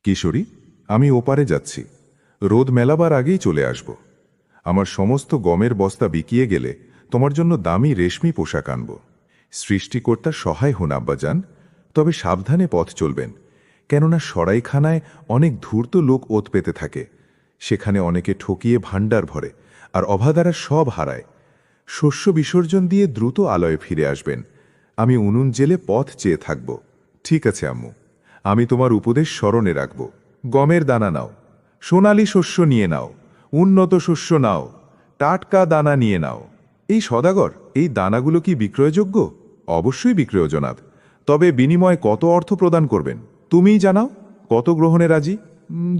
কিশোরী, আমি ওপারে যাচ্ছি। রোদ মেলাবার আগেই চলে আসব। আমার সমস্ত গমের বস্তা বিকিয়ে গেলে তোমার জন্য দামি রেশমি পোশাক আনব। সৃষ্টিকর্তার সহায় হন আব্বাজান, তবে সাবধানে পথ চলবেন, কেননা সরাইখানায় অনেক ধূর্ত লোক ওত পেতে থাকে। সেখানে অনেকে ঠকিয়ে ভাণ্ডার ভরে আর অভাদারা সব হারায়। শস্য বিসর্জন দিয়ে দ্রুত আলয়ে ফিরে আসবেন। আমি উনুন জেলে পথ চেয়ে থাকব। ঠিক আছে আম্মু, আমি তোমার উপদেশ স্মরণে রাখব। গমের দানা নাও, সোনালি শস্য নিয়ে নাও, উন্নত শস্য নাও, টাটকা দানা নিয়ে নাও। এই সদাগর, এই দানাগুলো কি বিক্রয়যোগ্য? অবশ্যই বিক্রয় জনাব। তবে বিনিময়ে কত অর্থ প্রদান করবেন তুমিই জানাও। কত গ্রহণে রাজি?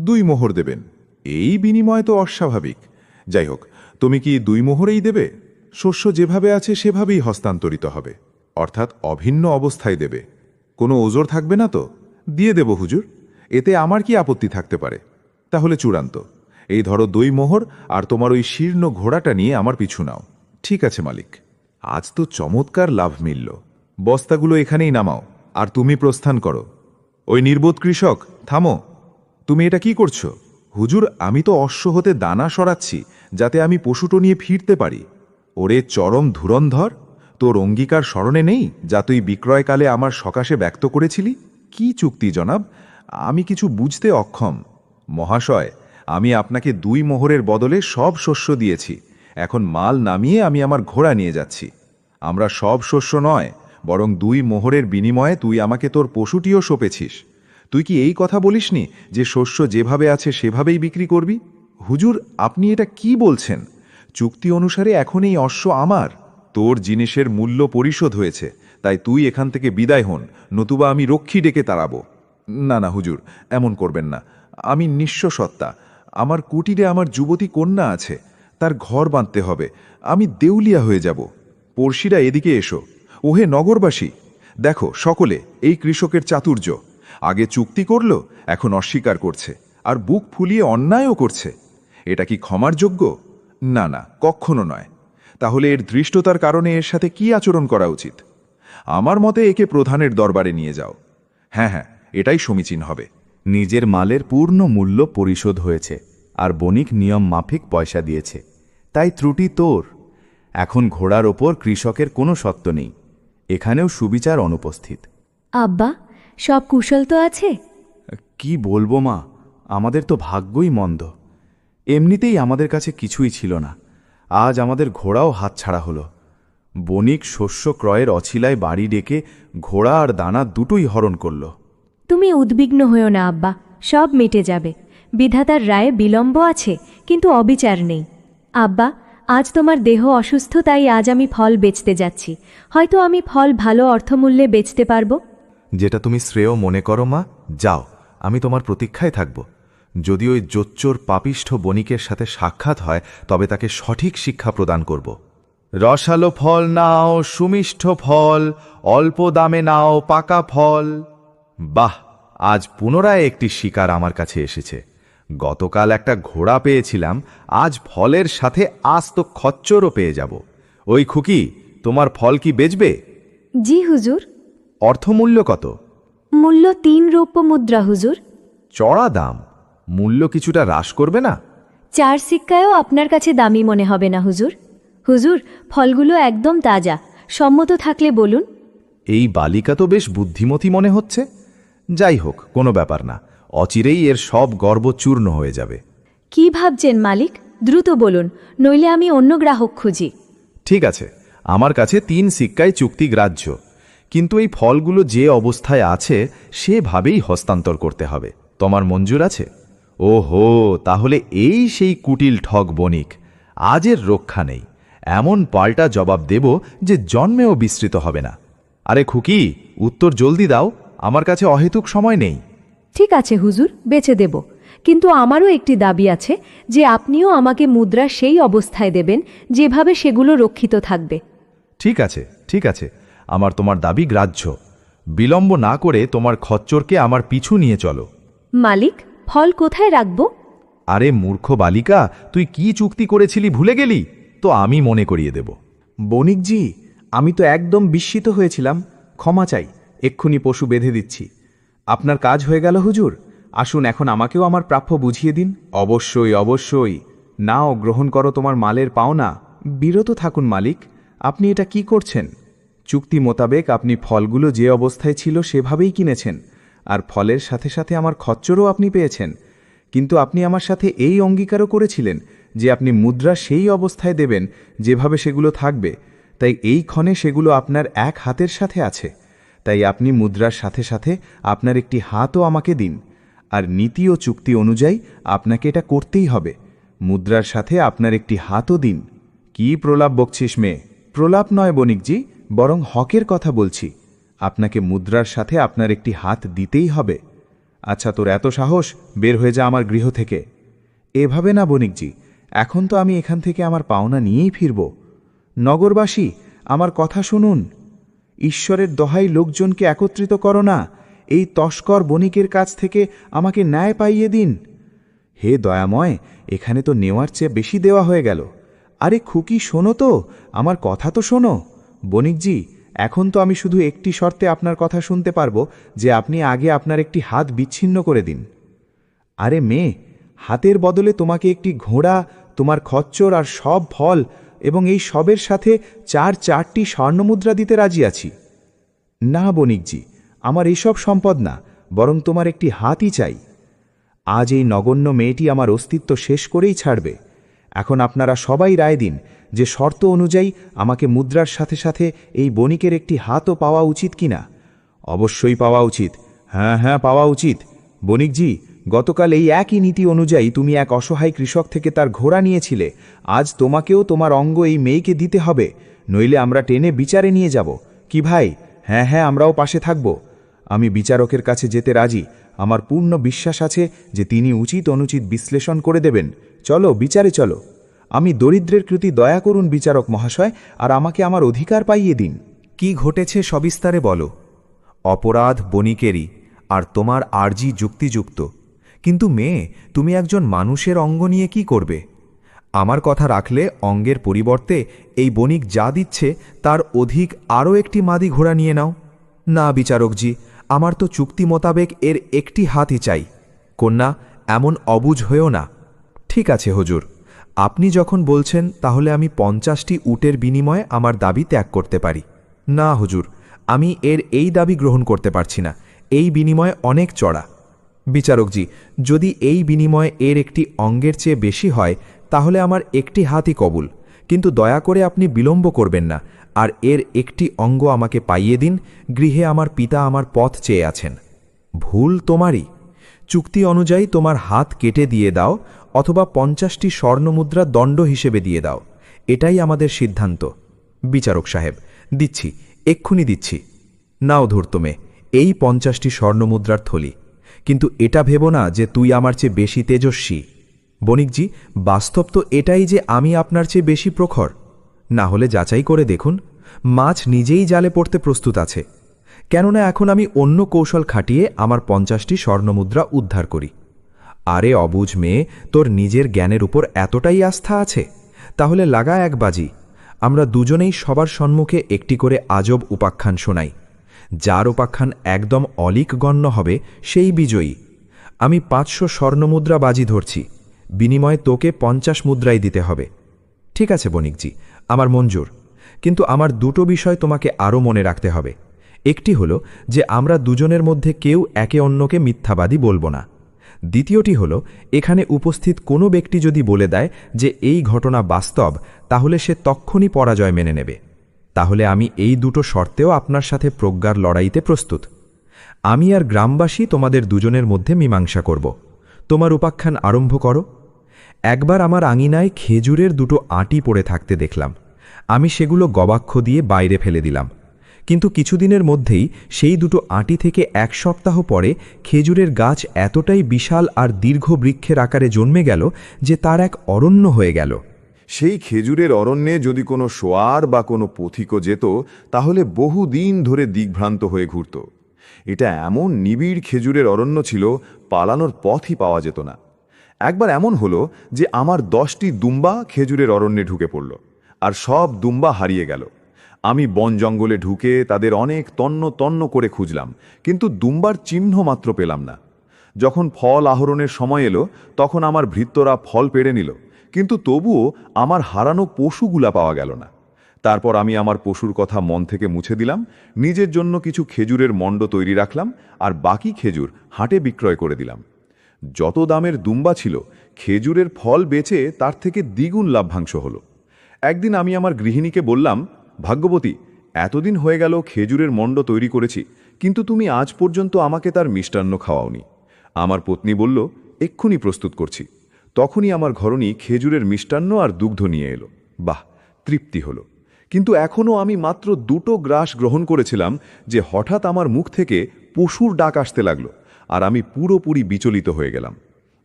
2 মোহর দেবেন। এই বিনিময় তো অস্বাভাবিক। যাই হোক, তুমি কি 2 মোহরেই দেবে? শস্য যেভাবে আছে সেভাবেই হস্তান্তরিত হবে, অর্থাৎ অভিন্ন অবস্থায় দেবে। কোনো ওজোর থাকবে না তো? দিয়ে দেব হুজুর, এতে আমার কি আপত্তি থাকতে পারে? তাহলে চূড়ান্ত। এই ধরো 2 মোহর, আর তোমার ওই শীর্ণ ঘোড়াটা নিয়ে আমার পিছু নাও। ঠিক আছে মালিক। আজ তো চমৎকার লাভ মিলল। বস্তাগুলো এখানেই নামাও, আর তুমি প্রস্থান করো। ওই নির্বোধ কৃষক, থামো। তুমি এটা কি করছো? হুজুর, আমি তো অশ্ব হতে দানা সরাচ্ছি, যাতে আমি পশুটো নিয়ে ফিরতে পারি। ওরে চরম ধুরন্ধর, তোর অঙ্গীকার স্মরণে নেই যা তুই বিক্রয়কালে আমার সকাশে ব্যক্ত করেছিলি? কি চুক্তি জনাব? আমি কিছু বুঝতে অক্ষম। মহাশয়, আমি আপনাকে 2 মোহরের বদলে সব শস্য দিয়েছি। এখন মাল নামিয়ে আমি আমার ঘোড়া নিয়ে যাচ্ছি। আমরা সব শস্য নয়, বরং 2 মোহরের বিনিময়ে তুই আমাকে তোর পশুটিও সঁপেছিস। তুই কি এই কথা বলিসনি যে শস্য যেভাবে আছে সেভাবেই বিক্রি করবি? হুজুর, আপনি এটা কি বলছেন? চুক্তি অনুসারে এখন এই অশ্ব আমার। তোর জিনিসের মূল্য পরিশোধ হয়েছে, তাই তুই এখান থেকে বিদায় হন, নতুবা আমি রক্ষী ডেকে তাড়াব। না না হুজুর, এমন করবেন না। আমি নিঃস্ব সত্তা। আমার কুটিরে আমার যুবতী কন্যা আছে, তার ঘর বাঁধতে হবে। আমি দেউলিয়া হয়ে যাব। পড়শিরা এদিকে এসো। ওহে নগরবাসী, দেখো সকলে এই কৃষকের চাতুর্য। আগে চুক্তি করল, এখন অস্বীকার করছে, আর বুক ফুলিয়ে অন্যায়ও করছে। এটা কি ক্ষমার যোগ্য? না না, কখনো নয়। তাহলে এর ধৃষ্টতার কারণে এর সাথে কি আচরণ করা উচিত? আমার মতে একে প্রধানের দরবারে নিয়ে যাও। হ্যাঁ হ্যাঁ, এটাই সমীচীন হবে। নিজের মালের পূর্ণ মূল্য পরিশোধ হয়েছে, আর বণিক নিয়ম মাফিক পয়সা দিয়েছে, তাই ত্রুটি তোর। এখন ঘোড়ার ওপর কৃষকের কোনো সত্ত্ব নেই। এখানেও সুবিচার অনুপস্থিত। আব্বা, সব কুশল তো আছে? কি বলবো মা, আমাদের তো ভাগ্যই মন্দ। এমনিতেই আমাদের কাছে কিছুই ছিল না, আজ আমাদের ঘোড়াও হাতছাড়া হলো। বণিক শস্য ক্রয়ের অছিলায় বাড়ি ডেকে ঘোড়া আর দানা দুটোই হরণ করল। তুমি উদ্বিগ্ন হও না আব্বা, সব মিটে যাবে। বিধাতার রায়ে বিলম্ব আছে, কিন্তু অবিচার নেই। আব্বা, আজ তোমার দেহ অসুস্থ, তাই আজ আমি ফল বেচতে যাচ্ছি। হয়তো আমি ফল ভালো অর্থমূল্যে বেচতে পারবো। যেটা তুমি শ্রেয় মনে করো মা, যাও, আমি তোমার প্রতীক্ষায় থাকব। যদি ওই জোচ্চোর পাপিষ্ঠ বণিকের সাথে সাক্ষাৎ হয়, তবে তাকে সঠিক শিক্ষা প্রদান করব। রসালো ফল নাও, সুমিষ্ঠ ফল, অল্প দামে নাও পাকা ফল। বাহ, আজ পুনরায় একটি শিকার আমার কাছে এসেছে। গতকাল একটা ঘোড়া পেয়েছিলাম, আজ ফলের সাথে আস্ত খচ্চরও পেয়ে যাব। ওই খুকি, তোমার ফল কি বেচবে? জি হুজুর। অর্থমূল্য কত? মূল্য 3 রৌপ্য মুদ্রা হুজুর। চড়া দাম। মূল্য কিছুটা হ্রাস করবে না? 4 সিক্কায়ও আপনার কাছে দামি মনে হবে না হুজুর। হুজুর, ফলগুলো একদম তাজা। সম্মত থাকলে বলুন। এই বালিকা তো বেশ বুদ্ধিমতী মনে হচ্ছে। যাই হোক, কোনো ব্যাপার না, অচিরেই এর সব গর্ব চূর্ণ হয়ে যাবে। কি ভাবছেন মালিক? দ্রুত বলুন, নইলে আমি অন্য গ্রাহক খুঁজি। ঠিক আছে, আমার কাছে 3 সিক্কায় চুক্তি গ্রাহ্য, কিন্তু এই ফলগুলো যে অবস্থায় আছে সেভাবেই হস্তান্তর করতে হবে। তোমার মঞ্জুর আছে? ওহো, তাহলে এই সেই কুটিল ঠগ বণিক। আজের রক্ষা নেই। এমন পাল্টা জবাব দেব যে জন্মেও বিস্মৃত হবে না। আরে খুকি, উত্তর জলদি দাও, আমার কাছে অহেতুক সময় নেই। ঠিক আছে হুজুর, বেচে দেব, কিন্তু আমারও একটি দাবি আছে যে আপনিও আমাকে মুদ্রা সেই অবস্থায় দেবেন যেভাবে সেগুলো রক্ষিত থাকবে। ঠিক আছে, ঠিক আছে, আমার তোমার দাবি গ্রাহ্য। বিলম্ব না করে তোমার খচ্চরকে আমার পিছু নিয়ে চলো। মালিক, ফল কোথায় রাখব? আরে মূর্খ বালিকা, তুই কি চুক্তি করেছিলি ভুলে গেলি? তো আমি মনে করিয়ে দেব। বণিকজি, আমি তো একদম বিস্মিত হয়েছিলাম। ক্ষমা চাই, এক্ষুনি পশু বেঁধে দিচ্ছি। আপনার কাজ হয়ে গেল হুজুর। আসুন এখন আমাকেও আমার প্রাপ্য বুঝিয়ে দিন। অবশ্যই অবশ্যই, নাও গ্রহণ করো তোমার মালের পাওনা। বিরত থাকুন মালিক, আপনি এটা কি করছেন? চুক্তি মোতাবেক আপনি ফলগুলো যে অবস্থায় ছিল সেভাবেই কিনেছেন, আর ফলের সাথে সাথে আমার খচ্চরও আপনি পেয়েছেন। কিন্তু আপনি আমার সাথে এই অঙ্গীকারও করেছিলেন যে আপনি মুদ্রা সেই অবস্থায় দেবেন যেভাবে সেগুলো থাকবে, তাই এই ক্ষণে সেগুলো আপনার এক হাতের সাথে আছে। তাই আপনি মুদ্রার সাথে সাথে আপনার একটি হাতও আমাকে দিন, আর নীতি ও চুক্তি অনুযায়ী আপনাকে এটা করতেই হবে। মুদ্রার সাথে আপনার একটি হাতও দিন। কি প্রলাপ বকছিস মেয়ে? প্রলাপ নয় বণিকজি, বরং হকের কথা বলছি। আপনাকে মুদ্রার সাথে আপনার একটি হাত দিতেই হবে। আচ্ছা, তোর এত সাহস, বের হয়ে যা আমার গৃহ থেকে। এভাবে না বণিকজি, এখন তো আমি এখান থেকে আমার পাওনা নিয়েই ফিরব। নগরবাসী, আমার কথা শুনুন। ঈশ্বরের দোহাই লোকজনকে একত্রিত করো না, এই তস্কর বণিকের কাছ থেকে আমাকে ন্যায় পাইয়ে দিন। হে দয়াময়, এখানে তো নেওয়ার চেয়ে বেশি দেওয়া হয়ে গেল। আরে খুকি, শোনো তো, আমার কথা তো শোনো। বণিকজি, এখন তো আমি শুধু একটি শর্তে আপনার কথা শুনতে পারবো, যে আপনি আগে আপনার একটি হাত বিচ্ছিন্ন করে দিন। আরে মেয়ে, হাতের বদলে তোমাকে একটি ঘোড়া, তোমার খচ্চর আর সব ফল এবং এই সবের সাথে চারটি স্বর্ণমুদ্রা দিতে রাজি আছি। না বণিকজি, আমার এইসব সম্পদ না, বরং তোমার একটি হাতই চাই। আজ এই নগণ্য মেয়েটি আমার অস্তিত্ব শেষ করেই ছাড়বে। এখন আপনারা সবাই রায় দিন যে শর্ত অনুযায়ী আমাকে মুদ্রার সাথে সাথে এই বণিকের একটি হাতও পাওয়া উচিত কিনা। অবশ্যই পাওয়া উচিত। হ্যাঁ হ্যাঁ, পাওয়া উচিত। বণিকজি, গতকাল এই একই নীতি অনুযায়ী তুমি এক অসহায় কৃষক থেকে তার ঘোড়া নিয়েছিলে। আজ তোমাকেও তোমার অঙ্গ এই মেয়েকে দিতে হবে, নইলে আমরা টেনে বিচারে নিয়ে যাব। কি ভাই? হ্যাঁ হ্যাঁ, আমরাও পাশে থাকব। আমি বিচারকের কাছে যেতে রাজি। আমার পূর্ণ বিশ্বাস আছে যে তিনি উচিত অনুচিত বিশ্লেষণ করে দেবেন। চলো বিচারে চলো। আমি দরিদ্রের প্রতি দয়া করুন বিচারক মহাশয়, আর আমাকে আমার অধিকার পাইয়ে দিন। কি ঘটেছে সবিস্তারে বলো। অপরাধ বণিকেরই, আর তোমার আর্জি যুক্তিযুক্ত। কিন্তু মেয়ে, তুমি একজন মানুষের অঙ্গ নিয়ে কি করবে? আমার কথা রাখলে অঙ্গের পরিবর্তে এই বণিক যা দিচ্ছে তার অধিক আরও একটি মাদি ঘোড়া নিয়ে নাও। না বিচারকজি, আমার তো চুক্তি মোতাবেক এর একটি হাতই চাই। কন্যা, এমন অবুঝ হয়েও না। ঠিক আছে হুজুর, আপনি যখন বলছেন তাহলে আমি 50টি উটের বিনিময়ে আমার দাবি ত্যাগ করতে পারি। না হুজুর, আমি এর এই দাবি গ্রহণ করতে পারছি না। এই বিনিময়ে অনেক চড়া। বিচারকজি, যদি এই বিনিময়ে এর একটি অঙ্গের চেয়ে বেশি হয় তাহলে আমার একটি হাতই কবুল, কিন্তু দয়া করে আপনি বিলম্ব করবেন না, আর এর একটি অঙ্গ আমাকে পাইয়ে দিন। গৃহে আমার পিতা আমার পথ চেয়ে আছেন। ভুল তোমারই। চুক্তি অনুযায়ী তোমার হাত কেটে দিয়ে দাও, অথবা 50টি স্বর্ণমুদ্রা দণ্ড হিসেবে দিয়ে দাও। এটাই আমাদের সিদ্ধান্ত। বিচারক সাহেব, দিচ্ছি, এক্ষুনি দিচ্ছি। নাও ধূর্তমে, এই 50টি স্বর্ণমুদ্রার থলি। কিন্তু এটা ভেবো না যে তুই আমার চেয়ে বেশি তেজস্বী। বণিকজি, বাস্তব তো এটাই যে আমি আপনার চেয়ে বেশি প্রখর। না হলে যাচাই করে দেখুন, মাছ নিজেই জালে পড়তে প্রস্তুত আছে। কেননা এখন আমি অন্য কৌশল খাটিয়ে আমার 50টি স্বর্ণমুদ্রা উদ্ধার করি। আরে অবুঝ মেয়ে, তোর নিজের জ্ঞানের উপর এতটাই আস্থা আছে? তাহলে লাগা এক বাজি। আমরা দুজনেই সবার সম্মুখে একটি করে আজব উপাখ্যান শোনাই। যার উপাখ্যান একদম অলিক গণ্য হবে সেই বিজয়ী। আমি 500 স্বর্ণমুদ্রা বাজি ধরছি, বিনিময়ে তোকে 50 মুদ্রাই দিতে হবে। ঠিক আছে বণিকজি, আমার মঞ্জুর। কিন্তু আমার দুটো বিষয় তোমাকে আরও মনে রাখতে হবে। একটি হলো যে আমরা দুজনের মধ্যে কেউ একে অন্যকে মিথ্যাবাদী বলবো না। দ্বিতীয়টি হলো, এখানে উপস্থিত কোনো ব্যক্তি যদি বলে দেয় যে এই ঘটনা বাস্তব, তাহলে সে তক্ষুনি পরাজয় মেনে নেবে। তাহলে আমি এই দুটো শর্তেও আপনার সাথে প্রজ্ঞার লড়াইতে প্রস্তুত। আমি আর গ্রামবাসী তোমাদের দুজনের মধ্যে মীমাংসা করব। তোমার উপাখ্যান আরম্ভ করো। একবার আমার আঙিনায় খেজুরের দুটো আঁটি পড়ে থাকতে দেখলাম। আমি সেগুলো গবাক্ষ দিয়ে বাইরে ফেলে দিলাম। কিন্তু কিছুদিনের মধ্যেই সেই দুটো আঁটি থেকে 1 সপ্তাহ পরে খেজুরের গাছ এতটাই বিশাল আর দীর্ঘ বৃক্ষের আকারে জন্মে গেল যে তার এক অরণ্য হয়ে গেল। সেই খেজুরের অরণ্যে যদি কোনো শোয়ার বা কোনো পথিকও যেত, তাহলে বহুদিন ধরে দিগ্ভ্রান্ত হয়ে ঘুরত। এটা এমন নিবিড় খেজুরের অরণ্য ছিল, পালানোর পথই পাওয়া যেত না। একবার এমন হলো যে আমার 10টি দুম্বা খেজুরের অরণ্যে ঢুকে পড়ল, আর সব দুম্বা হারিয়ে গেল। আমি বন জঙ্গলে ঢুকে তাদের অনেক তন্ন তন্ন করে খুঁজলাম, কিন্তু দুম্বার চিহ্ন মাত্র পেলাম না। যখন ফল আহরণের সময় এলো তখন আমার ভৃত্যরা ফল পেড়ে নিল, কিন্তু তবুও আমার হারানো পশুগুলা পাওয়া গেল না। তারপর আমি আমার পশুর কথা মন থেকে মুছে দিলাম, নিজের জন্য কিছু খেজুরের মণ্ড তৈরি রাখলাম আর বাকি খেজুর হাটে বিক্রয় করে দিলাম। যত দামের দুম্বা ছিল, খেজুরের ফল বেচে তার থেকে দ্বিগুণ লাভ্যাংশ হলো। একদিন আমি আমার গৃহিণীকে বললাম, ভাগ্যবতী, এতদিন হয়ে গেল খেজুরের মণ্ড তৈরি করেছি, কিন্তু তুমি আজ পর্যন্ত আমাকে তার মিষ্টান্ন খাওয়াওনি। আমার পত্নী বলল, এক্ষুনি প্রস্তুত করছি। তখনই আমার ঘরণী খেজুরের মিষ্টান্ন আর দুগ্ধ নিয়ে এলো। বাহ, তৃপ্তি হলো। কিন্তু এখনও আমি মাত্র 2টো গ্রাস গ্রহণ করেছিলাম যে হঠাৎ আমার মুখ থেকে পশুর ডাক আসতে লাগলো, আর আমি পুরোপুরি বিচলিত হয়ে গেলাম।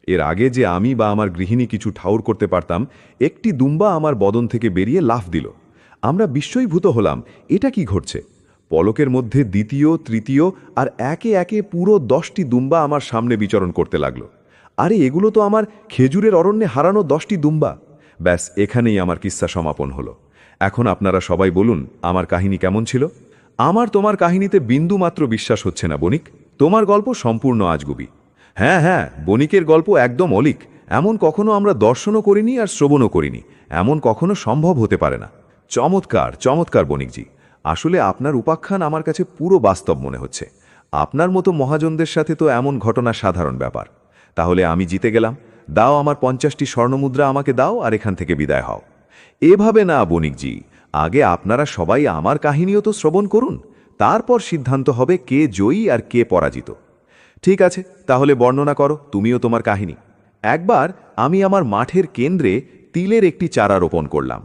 এর আগে যে আমি বা আমার গৃহিণী কিছু ঠাউর করতে পারতাম, একটি দুম্বা আমার বদন থেকে বেরিয়ে লাফ দিল। আমরা বিস্ময়ীভূত হলাম, এটা কি ঘটছে? পলকের মধ্যে দ্বিতীয়, তৃতীয় আর একে একে পুরো 10টি দুম্বা আমার সামনে বিচরণ করতে লাগলো। আরে এগুলো তো আমার খেজুরের অরণ্যে হারানো 10টি দুম্বা। ব্যাস, এখানেই আমার কিস্সা সমাপন হলো। এখন আপনারা সবাই বলুন, আমার কাহিনী কেমন ছিল? আমার তোমার কাহিনীতে বিন্দু মাত্র বিশ্বাস হচ্ছে না বণিক। তোমার গল্প সম্পূর্ণ আজগুবি। হ্যাঁ, বণিকের গল্প একদম অলিক। এমন কখনো আমরা দর্শনও করিনি আর শ্রবণও করিনি। এমন কখনো সম্ভব হতে পারে না। চমৎকার চমৎকার বণিকজি। আসলে আপনার উপাখ্যান আমার কাছে পুরো বাস্তব মনে হচ্ছে। আপনার মতো মহাজনদের সাথে তো এমন ঘটনা সাধারণ ব্যাপার। তাহলে আমি জিতে গেলাম। দাও আমার 50টি স্বর্ণমুদ্রা আমাকে দাও আর এখান থেকে বিদায় হও। এভাবে না বণিকজি, আগে আপনারা সবাই আমার কাহিনীও তো শ্রবণ করুন, তারপর সিদ্ধান্ত হবে কে জয়ী আর কে পরাজিত। ঠিক আছে, তাহলে বর্ণনা করো তুমিও তোমার কাহিনী। একবার আমি আমার মাঠের কেন্দ্রে তিলের একটি চারা রোপণ করলাম।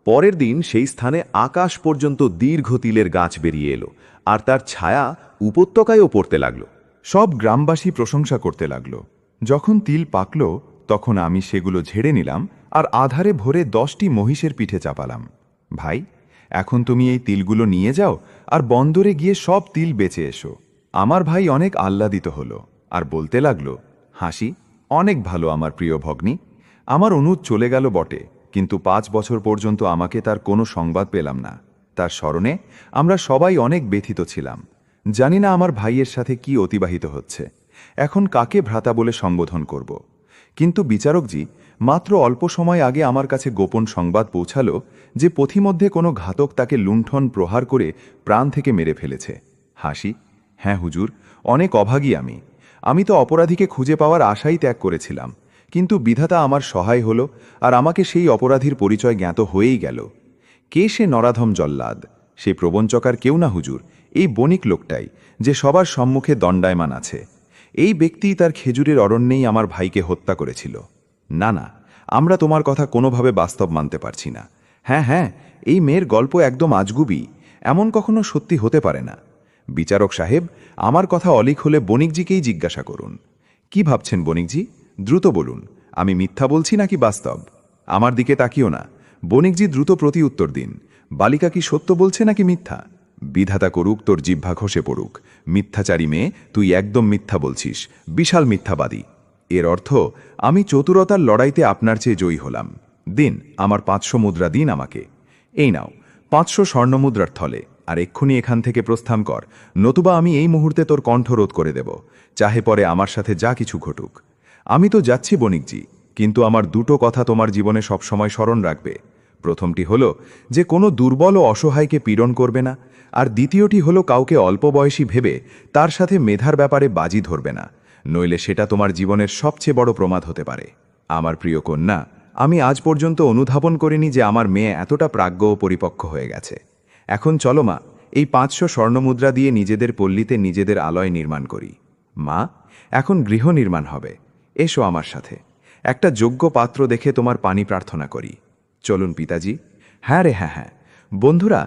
পরের দিন সেই স্থানে আকাশ পর্যন্ত দীর্ঘ তিলের গাছ বেরিয়ে এলো, আর তার ছায়া উপত্যকায়ও পড়তে লাগল। সব গ্রামবাসী প্রশংসা করতে লাগল। যখন তিল পাকল তখন আমি সেগুলো ঝেড়ে নিলাম আর আধারে ভরে 10টি মহিষের পিঠে চাপালাম। ভাই, এখন তুমি এই তিলগুলো নিয়ে যাও আর বন্দরে গিয়ে সব তিল বেচে এসো। আমার ভাই অনেক আহ্লাদিত হলো আর বলতে লাগল, হাসি, অনেক ভালো আমার প্রিয় ভগ্নী। আমার অনুজ চলে গেল বটে, কিন্তু 5 বছর পর্যন্ত আমাকে তার কোনো সংবাদ পেলাম না। তার স্মরণে আমরা সবাই অনেক ব্যথিত ছিলাম। জানি না আমার ভাইয়ের সাথে কি অতিবাহিত হচ্ছে, এখন কাকে ভ্রাতা বলে সম্বোধন করব। কিন্তু বিচারকজি, মাত্র অল্প সময় আগে আমার কাছে গোপন সংবাদ পৌঁছালো যে পথিমধ্যে কোনো ঘাতক তাকে লুণ্ঠন প্রহার করে প্রাণ থেকে মেরে ফেলেছে। হাসি, হ্যাঁ হুজুর, অনেক অভাগী আমি তো অপরাধীকে খুঁজে পাওয়ার আশাই ত্যাগ করেছিলাম, কিন্তু বিধাতা আমার সহায় হল আর আমাকে সেই অপরাধীর পরিচয় জ্ঞাত হয়েই গেল। কে সে নরাধম জল্লাদ? সে প্রবঞ্চকার কেউ না হুজুর, এই বণিক লোকটাই, যে সবার সম্মুখে দণ্ডায়মান আছে। এই ব্যক্তি তার খেজুরের অরণ্যেই আমার ভাইকে হত্যা করেছিল। না, আমরা তোমার কথা কোনোভাবে বাস্তব মানতে পারছি না। হ্যাঁ, এই মেয়ের গল্প একদম আজগুবি, এমন কখনো সত্যি হতে পারে না। বিচারক সাহেব, আমার কথা অলিক হলে বণিকজিকেই জিজ্ঞাসা করুন। কি ভাবছেন বণিকজি? দ্রুত বলুন, আমি মিথ্যা বলছি নাকি বাস্তব? আমার দিকে তাকিও না। বণিকজি, দ্রুত প্রতি উত্তর দিন। বালিকা কি সত্য বলছে নাকি মিথ্যা? বিধাতা করুক তোর জিহ্বা খসে পড়ুক। মিথ্যাচারী মেয়ে, তুই একদম মিথ্যা বলছিস, বিশাল মিথ্যাবাদী। এর অর্থ আমি চতুরতার লড়াইতে আপনার চেয়ে জয়ী হলাম। দিন, আমার 500 মুদ্রা দিন আমাকে। এই নাও 500 স্বর্ণমুদ্রার থলে, আর এক্ষুনি এখান থেকে প্রস্থান কর, নতুবা আমি এই মুহূর্তে তোর কণ্ঠরোধ করে দেব, চাহে পরে আমার সাথে যা কিছু ঘটুক। আমি তো যাচ্ছি বণিকজি, কিন্তু আমার 2টো কথা তোমার জীবনে সবসময় স্মরণ রাখবে। প্রথমটি হলো যে কোনো দুর্বল ও অসহায়কে পীড়ন করবে না, আর দ্বিতীয়টি হলো কাউকে অল্প বয়সী ভেবে তার সাথে মেধার ব্যাপারে বাজি ধরবে না, নইলে সেটা তোমার জীবনের সবচেয়ে বড় প্রমাদ হতে পারে। আমার প্রিয় কন্যা, আমি আজ পর্যন্ত অনুধাবন করিনি যে আমার মেয়ে এতটা প্রাজ্ঞ ও পরিপক্ক হয়ে গেছে। এখন চলো মা, এই 500 স্বর্ণমুদ্রা দিয়ে নিজেদের পল্লীতে নিজেদের আলয় নির্মাণ করি। মা, এখন গৃহ নির্মাণ হবে, এসো আমার সাথে। একটা যোগ্য পাত্র দেখে তোমার পানি প্রার্থনা করি। চলুন পিতাজি। হ্যাঁ রে, হ্যাঁ। বন্ধুরা,